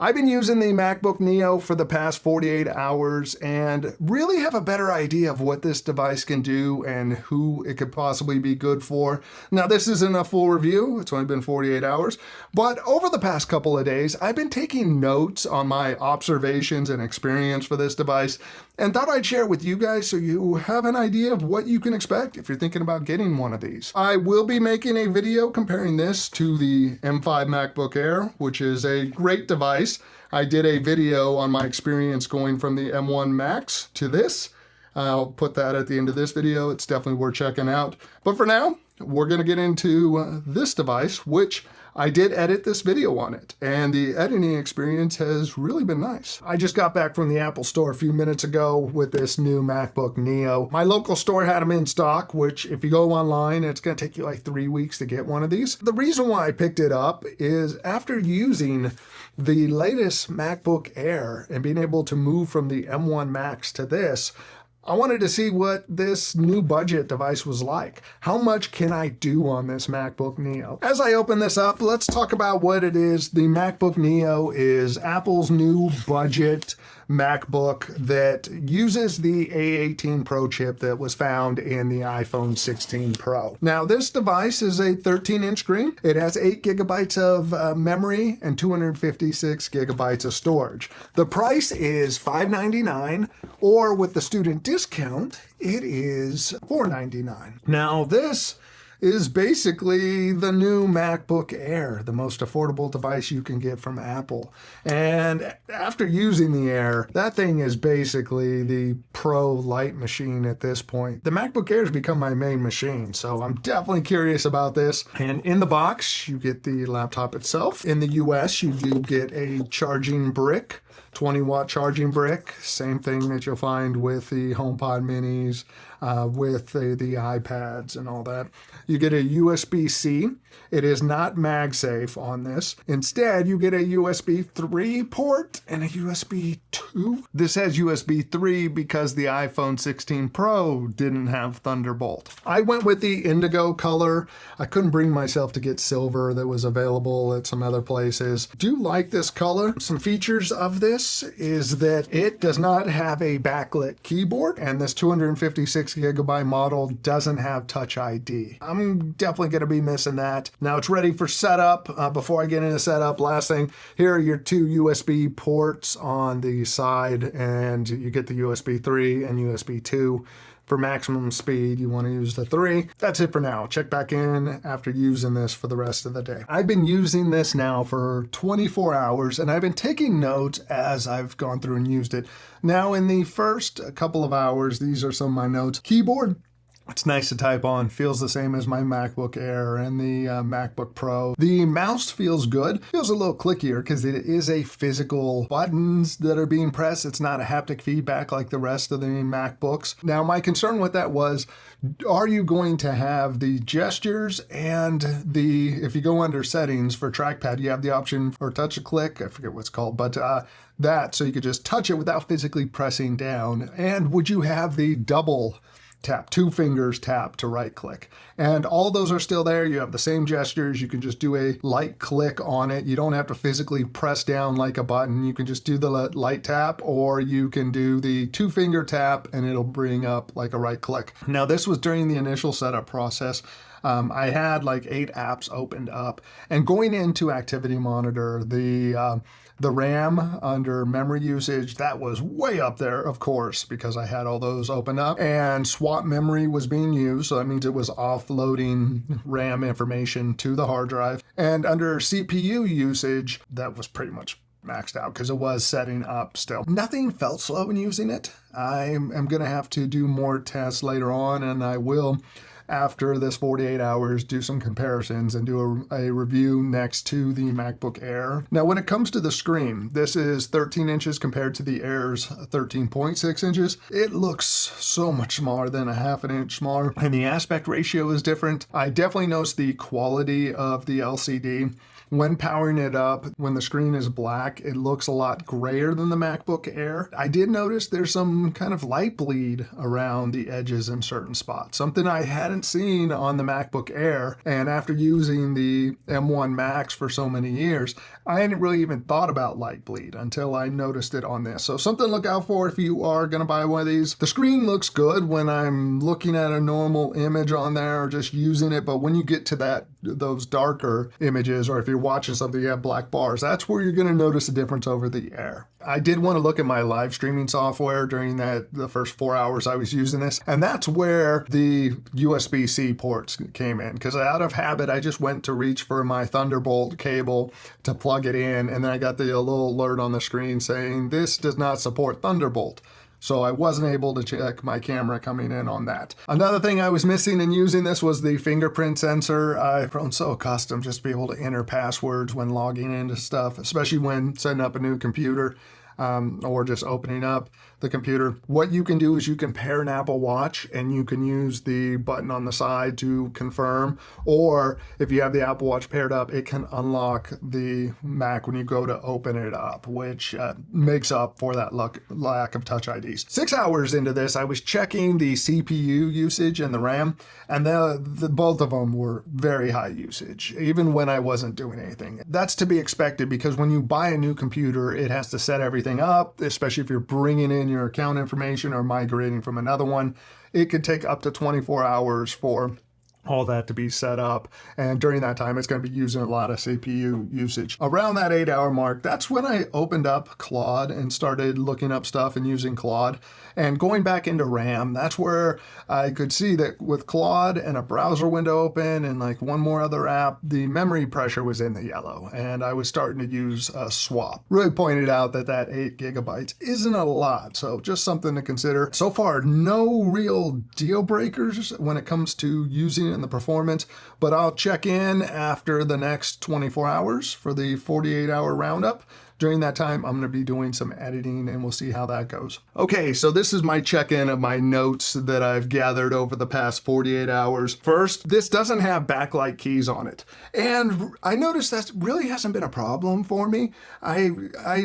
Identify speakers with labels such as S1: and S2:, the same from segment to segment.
S1: I've been using the MacBook Neo for the past 48 hours and really have a better idea of what this device can do and who it could possibly be good for. Now, this isn't a full review. It's only been 48 hours. But over the past couple of days, I've been taking notes on my observations and experience for this device and thought I'd share it with you guys so you have an idea of what you can expect if you're thinking about getting one of these. I will be making a video comparing this to the M5 MacBook Air, which is a great device. I did a video on my experience going from the M1 Max to this. I'll put that at the end of this video. It's definitely worth checking out. But for now, we're going to get into this device, which I did edit this video on it, and the editing experience has really been nice. I just got back from the Apple store a few minutes ago with this new MacBook Neo. My local store had them in stock, which if you go online, it's going to take you like 3 weeks to get one of these. The reason why I picked it up is after using the latest MacBook Air and being able to move from the M1 Max to this, I wanted to see what this new budget device was like. How much can I do on this MacBook Neo? As I open this up, let's talk about what it is. The MacBook Neo is Apple's new budget MacBook that uses the A18 Pro chip that was found in the iPhone 16 Pro. Now, this device is a 13-inch screen. It has 8 gigabytes of memory and 256 gigabytes of storage. The price is $599, or with the student discount, it is $499. Now, this is basically the new MacBook Air, the most affordable device you can get from Apple. And after using the Air, that thing is basically the pro light machine at this point. The MacBook Air has become my main machine, so I'm definitely curious about this. And in the box, you get the laptop itself. In the US, you do get a charging brick, 20-watt charging brick, same thing that you'll find with the HomePod minis, with the iPads and all that. You get a USB-C. It is not MagSafe on this. Instead, you get a USB 3 port and a USB 2. This has USB 3 because the iPhone 16 Pro didn't have Thunderbolt. I went with the indigo color. I couldn't bring myself to get silver that was available at some other places. Do like this color. Some features of this is that it does not have a backlit keyboard, and this 256 gigabyte model doesn't have Touch ID. I'm definitely going to be missing that. Now it's ready for setup. Before I get into setup, last thing, here are your 2 USB ports on the side, and you get the USB 3 and USB 2. For maximum speed, you want to use the 3. That's it for now. Check back in after using this for the rest of the day. I've been using this now for 24 hours, and I've been taking notes as I've gone through and used it. Now, in the first couple of hours, these are some of my notes. Keyboard, it's nice to type on, feels the same as my MacBook Air and the MacBook Pro. The mouse feels good, feels a little clickier because it is a physical buttons that are being pressed. It's not a haptic feedback like the rest of the MacBooks. Now, my concern with that was, are you going to have the gestures and if you go under settings for trackpad, you have the option for touch a click, I forget what it's called, but that, so you could just touch it without physically pressing down. And would you have the double tap, 2 fingers tap to right click? And all those are still there. You have the same gestures. You can just do a light click on it. You don't have to physically press down like a button. You can just do the light tap, or you can do the 2-finger tap and it'll bring up like a right click. Now, this was during the initial setup process. I had like 8 apps opened up, and going into Activity Monitor, the RAM under memory usage, that was way up there, of course, because I had all those open up, and swap memory was being used. So that means it was offloading RAM information to the hard drive. And under CPU usage, that was pretty much maxed out because it was setting up still. Nothing felt slow in using it. I'm going to have to do more tests later on, and I will, after this 48 hours, do some comparisons and do a review next to the MacBook Air. Now, when it comes to the screen, this is 13 inches compared to the Air's 13.6 inches. It looks so much smaller than a half an inch smaller, and the aspect ratio is different. I definitely noticed the quality of the LCD When powering it up, when the screen is black, it looks a lot grayer than the MacBook Air. I did notice there's some kind of light bleed around the edges in certain spots, something I hadn't seen on the MacBook Air. And after using the M1 Max for so many years, I hadn't really even thought about light bleed until I noticed it on this. So something to look out for if you are going to buy one of these. The screen looks good when I'm looking at a normal image on there or just using it, but when you get to those darker images, or if you're watching something you have black bars, that's where you're going to notice a difference over the Air. I did want to look at my live streaming software during the first 4 hours I was using this, and that's where the USB-C ports came in, because out of habit I just went to reach for my Thunderbolt cable to plug it in, and then I got the little alert on the screen saying this does not support Thunderbolt. So I wasn't able to check my camera coming in on that. Another thing I was missing in using this was the fingerprint sensor. I've grown so accustomed just to be able to enter passwords when logging into stuff, especially when setting up a new computer. Or just opening up the computer. What you can do is you can pair an Apple Watch and you can use the button on the side to confirm, or if you have the Apple Watch paired up, it can unlock the Mac when you go to open it up, which makes up for that lack of Touch IDs. 6 hours into this, I was checking the CPU usage and the RAM, and both of them were very high usage, even when I wasn't doing anything. That's to be expected because when you buy a new computer, it has to set everything up, especially if you're bringing in your account information or migrating from another one. It could take up to 24 hours for all that to be set up, and during that time it's going to be using a lot of CPU usage. Around that 8-hour mark, that's when I opened up Claude and started looking up stuff and using Claude. And going back into RAM, that's where I could see that with Claude and a browser window open and like one more other app, the memory pressure was in the yellow, and I was starting to use a swap. Really pointed out that 8 gigabytes isn't a lot, so just something to consider. So far, no real deal breakers when it comes to using it and the performance, but I'll check in after the next 24 hours for the 48-hour roundup. During that time, I'm going to be doing some editing and we'll see how that goes. Okay, so this is my check-in of my notes that I've gathered over the past 48 hours. First, this doesn't have backlight keys on it. And I noticed that really hasn't been a problem for me. I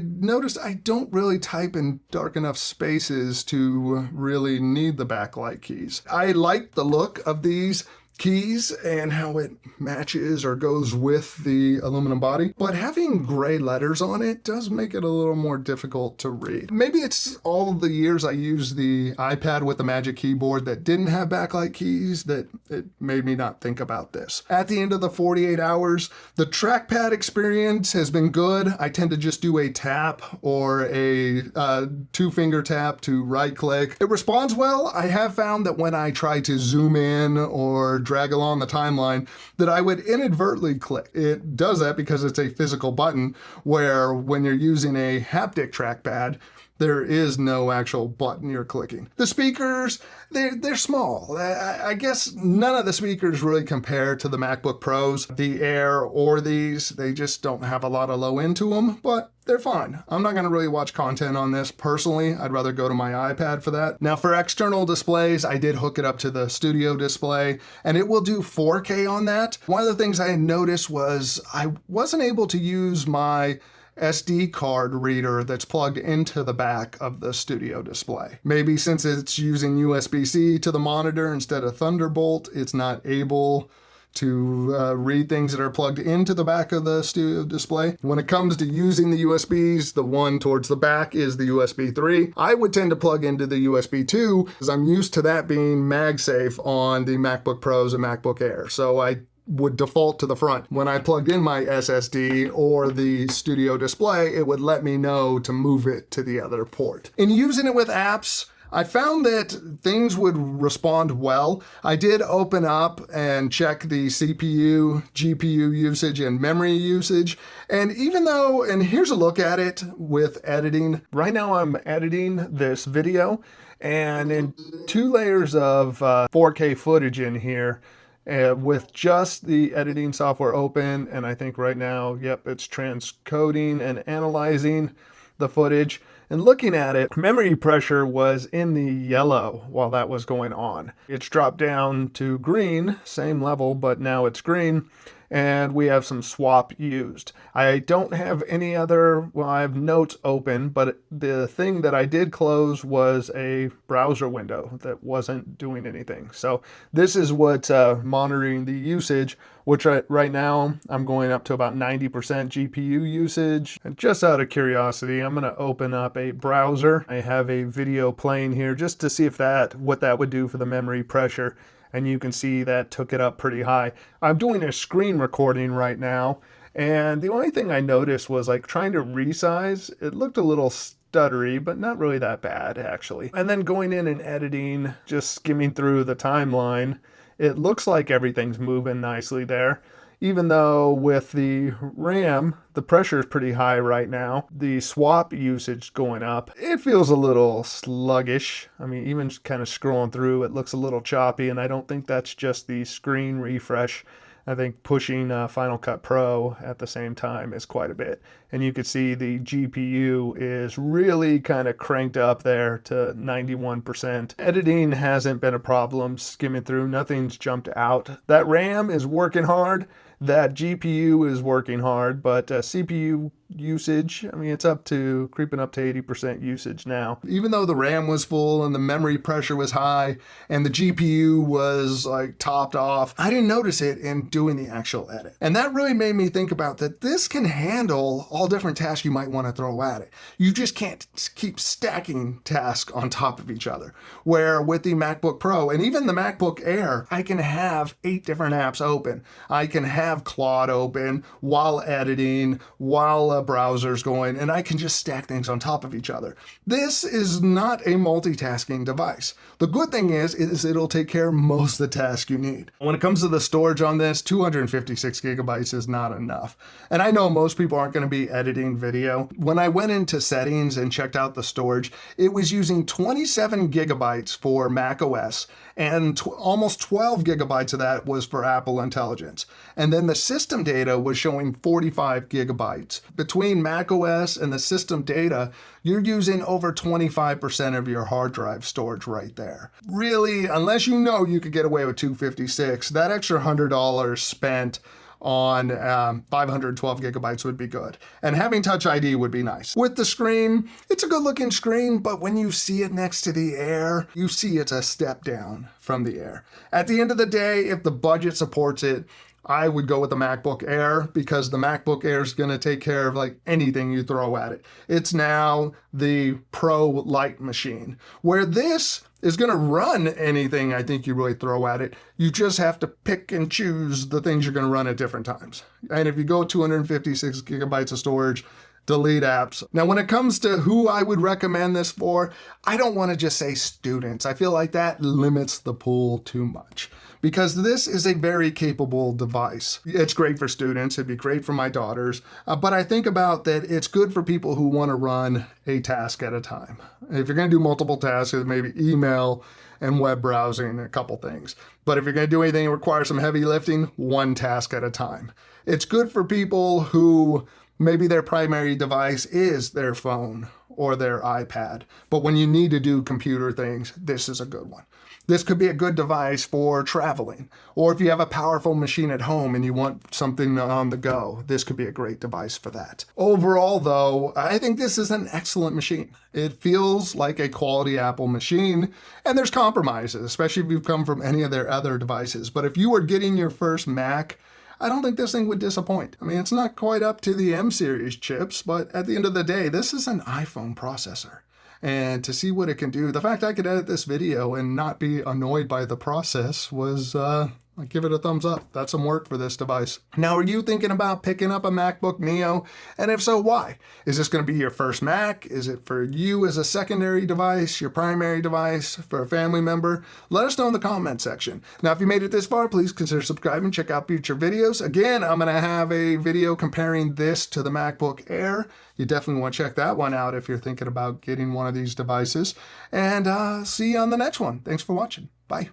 S1: noticed I don't really type in dark enough spaces to really need the backlight keys. I like the look of these keys and how it matches or goes with the aluminum body, but having gray letters on it does make it a little more difficult to read. Maybe it's all of the years I used the iPad with the Magic Keyboard that didn't have backlight keys that it made me not think about this. At the end of the 48 hours, the trackpad experience has been good. I tend to just do a tap or a 2-finger tap to right click. It responds well. I have found that when I try to zoom in or drag along the timeline that I would inadvertently click. It does that because it's a physical button, where when you're using a haptic trackpad, there is no actual button you're clicking. The speakers, they're small. I guess none of the speakers really compare to the MacBook Pros, the Air, or these. They just don't have a lot of low end to them, but they're fine. I'm not going to really watch content on this personally. I'd rather go to my iPad for that. Now for external displays, I did hook it up to the studio display and it will do 4K on that. One of the things I noticed was I wasn't able to use my SD card reader that's plugged into the back of the studio display. Maybe since it's using USB-C to the monitor instead of Thunderbolt, it's not able to read things that are plugged into the back of the studio display. When it comes to using the USBs, the one towards the back is the USB 3. I would tend to plug into the USB 2 because I'm used to that being MagSafe on the MacBook Pros and MacBook Air. So I would default to the front. When I plugged in my SSD or the studio display, it would let me know to move it to the other port. In using it with apps, I found that things would respond well. I did open up and check the CPU, GPU usage, and memory usage. And even though, and here's a look at it with editing. Right now I'm editing this video and in 2 layers of 4K footage in here, with just the editing software open, and I think right now, yep, it's transcoding and analyzing the footage. And looking at it, memory pressure was in the yellow while that was going on. It's dropped down to green, same level, but now it's green. and we have some swap used. I don't have any other, well, I have notes open, but the thing that I did close was a browser window that wasn't doing anything. So this is what's monitoring the usage, which right now I'm going up to about 90% GPU usage. And just out of curiosity, I'm going to open up a browser. I have a video playing here just to see if what that would do for the memory pressure. And you can see that took it up pretty high. I'm doing a screen recording right now, and the only thing I noticed was like trying to resize. It looked a little stuttery, but not really that bad actually. And then going in and editing, just skimming through the timeline, it looks like everything's moving nicely there. Even though with the RAM, the pressure is pretty high right now. The swap usage going up. It feels a little sluggish. I mean, even kind of scrolling through, it looks a little choppy, and I don't think that's just the screen refresh. I think pushing Final Cut Pro at the same time is quite a bit. And you can see the GPU is really kind of cranked up there to 91%. Editing hasn't been a problem, skimming through, nothing's jumped out. That RAM is working hard. That GPU is working hard, but CPU usage, I mean, it's creeping up to 80% usage now. Even though the RAM was full and the memory pressure was high and the GPU was like topped off, I didn't notice it in doing the actual edit. And that really made me think about that this can handle all different tasks you might want to throw at it. You just can't keep stacking tasks on top of each other. Where with the MacBook Pro and even the MacBook Air, I can have 8 different apps open. I can have Claude open while editing, while browser's going, and I can just stack things on top of each other. This is not a multitasking device. The good thing is it'll take care of most of the tasks you need. When it comes to the storage on this, 256 gigabytes is not enough. And I know most people aren't going to be editing video. When I went into settings and checked out the storage, it was using 27 gigabytes for Mac OS, and almost 12 gigabytes of that was for Apple Intelligence. And then the system data was showing 45 gigabytes. Between Mac OS and the system data, you're using over 25% of your hard drive storage right there. Really, unless you know you could get away with 256, that extra $100 spent on 512 gigabytes would be good. And having Touch ID would be nice. With the screen, it's a good looking screen, but when you see it next to the Air, you see it's a step down from the Air. At the end of the day, if the budget supports it, I would go with the MacBook Air, because the MacBook Air is going to take care of like anything you throw at it. It's now the Pro Lite machine, where this is going to run anything I think you really throw at it. You just have to pick and choose the things you're going to run at different times. And if you go 256 gigabytes of storage, delete apps. Now, when it comes to who I would recommend this for, I don't want to just say students. I feel like that limits the pool too much, because this is a very capable device. It's great for students. It'd be great for my daughters. But I think about that it's good for people who want to run a task at a time. If you're going to do multiple tasks, maybe email and web browsing and a couple things. But if you're going to do anything that requires some heavy lifting, one task at a time. It's good for people who maybe their primary device is their phone or their iPad. But when you need to do computer things, this is a good one. This could be a good device for traveling. Or if you have a powerful machine at home and you want something on the go, this could be a great device for that. Overall, though, I think this is an excellent machine. It feels like a quality Apple machine, and there's compromises, especially if you've come from any of their other devices. But if you were getting your first Mac, I don't think this thing would disappoint. I mean, it's not quite up to the M series chips, but at the end of the day, this is an iPhone processor. And to see what it can do, the fact I could edit this video and not be annoyed by the process was, I give it a thumbs up. That's some work for this device. Now, are you thinking about picking up a MacBook Neo? And if so, why? Is this going to be your first Mac? Is it for you as a secondary device, your primary device, for a family member? Let us know in the comment section. Now, if you made it this far, please consider subscribing, check out future videos. Again, I'm going to have a video comparing this to the MacBook Air. You definitely want to check that one out if you're thinking about getting one of these devices. And see you on the next one. Thanks for watching. Bye.